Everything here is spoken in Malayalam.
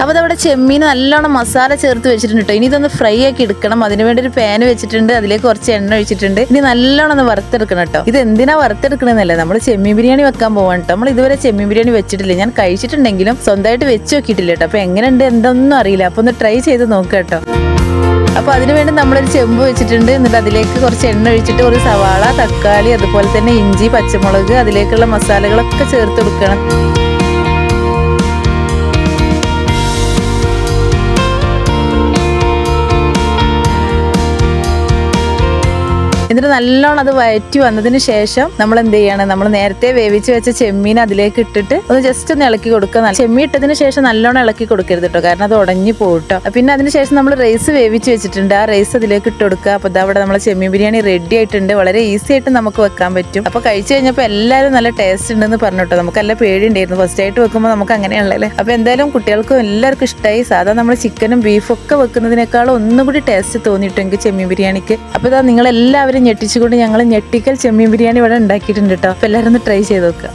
അപ്പോൾ അതവിടെ ചെമ്മീൻ നല്ലോണം മസാല ചേർത്ത് വെച്ചിട്ടുണ്ട് കേട്ടോ. ഇനി ഇതൊന്ന് ഫ്രൈ ആക്കി എടുക്കണം. അതിനുവേണ്ടി ഒരു പാൻ വെച്ചിട്ടുണ്ട്, അതിലേക്ക് കുറച്ച് എണ്ണ ഒഴിച്ചിട്ടുണ്ട്. ഇനി നല്ലോണം ഒന്ന് വറുത്തെടുക്കണം കേട്ടോ. ഇത് എന്തിനാ വറുത്തെടുക്കണമെന്നല്ല, നമ്മൾ ചെമ്മീൻ ബിരിയാണി വെക്കാൻ പോവാൻ കേട്ടോ. നമ്മൾ ഇതുവരെ ചെമ്മീൻ ബിരിയാണി വെച്ചിട്ടില്ല. ഞാൻ കഴിച്ചിട്ടുണ്ടെങ്കിലും സ്വന്തമായിട്ട് വെച്ച് നോക്കിയിട്ടില്ല കേട്ടോ. അപ്പോൾ എങ്ങനെയുണ്ട് എന്തൊന്നും അറിയില്ല. അപ്പോൾ ഒന്ന് ട്രൈ ചെയ്ത് നോക്കുക കേട്ടോ. അപ്പോൾ അതിനുവേണ്ടി നമ്മളൊരു ചെമ്പ് വെച്ചിട്ടുണ്ട്. എന്നിട്ട് അതിലേക്ക് കുറച്ച് എണ്ണ ഒഴിച്ചിട്ട് ഒരു സവാള, തക്കാളി, അതുപോലെ തന്നെ ഇഞ്ചി, പച്ചമുളക്, അതിലേക്കുള്ള മസാലകളൊക്കെ ചേർത്ത് കൊടുക്കണം. എന്നിട്ട് നല്ലോണം അത് വഴറ്റി വന്നതിന് ശേഷം നമ്മൾ എന്ത് ചെയ്യണം, നമ്മൾ നേരത്തെ വേവിച്ച് വെച്ച ചെമ്മീൻ അതിലേക്ക് ഇട്ടിട്ട് ഒന്ന് ജസ്റ്റ് ഒന്ന് ഇളക്കി കൊടുക്കുക. ചെമ്മീൻ ഇട്ടതിന് ശേഷം നല്ലോണം ഇളക്കി കൊടുക്കരുത് കേട്ടോ, കാരണം അത് ഉടഞ്ഞു പോട്ടോ. പിന്നെ അതിന് ശേഷം നമ്മൾ റൈസ് വേവിച്ച് വെച്ചിട്ടുണ്ട്, ആ റൈസ് അതിലേക്ക് ഇട്ട് കൊടുക്കുക. അപ്പോൾ അവിടെ നമ്മളെ ചെമ്മീൻ ബിരിയാണി റെഡി ആയിട്ടുണ്ട്. വളരെ ഈസി ആയിട്ട് നമുക്ക് വെക്കാൻ പറ്റും. അപ്പോൾ കഴിച്ചു കഴിഞ്ഞപ്പോൾ എല്ലാവരും നല്ല ടേസ്റ്റ് ഉണ്ടെന്ന് പറഞ്ഞു കേട്ടോ. നമുക്ക് നല്ല പേടി ഉണ്ടായിരുന്നു ഫസ്റ്റ് ആയിട്ട് വെക്കുമ്പോൾ, നമുക്ക് അങ്ങനെയുള്ളല്ലേ. അപ്പോൾ എന്തായാലും കുട്ടികൾക്കും എല്ലാവർക്കും ഇഷ്ടമായി. സാധാരണ നമ്മൾ ചിക്കനും ബീഫും ഒക്കെ വെക്കുന്നതിനേക്കാളും ഒന്നും കൂടി ടേസ്റ്റ് തോന്നിയിട്ടെങ്കിൽ ചെമ്മീൻ ബിരിയാണിക്ക്. അപ്പോൾ ഇതാ നിങ്ങളെല്ലാവരും ഞെട്ടിച്ചുകൊണ്ട് ഞങ്ങൾ ഞെട്ടിക്കൽ ചെമ്മീൻ ബിരിയാണി ഇവിടെ ഉണ്ടാക്കിയിട്ടുണ്ട് കേട്ടോ. അപ്പോൾ എല്ലാവരും ഒന്ന് ട്രൈ ചെയ്ത് നോക്കുക.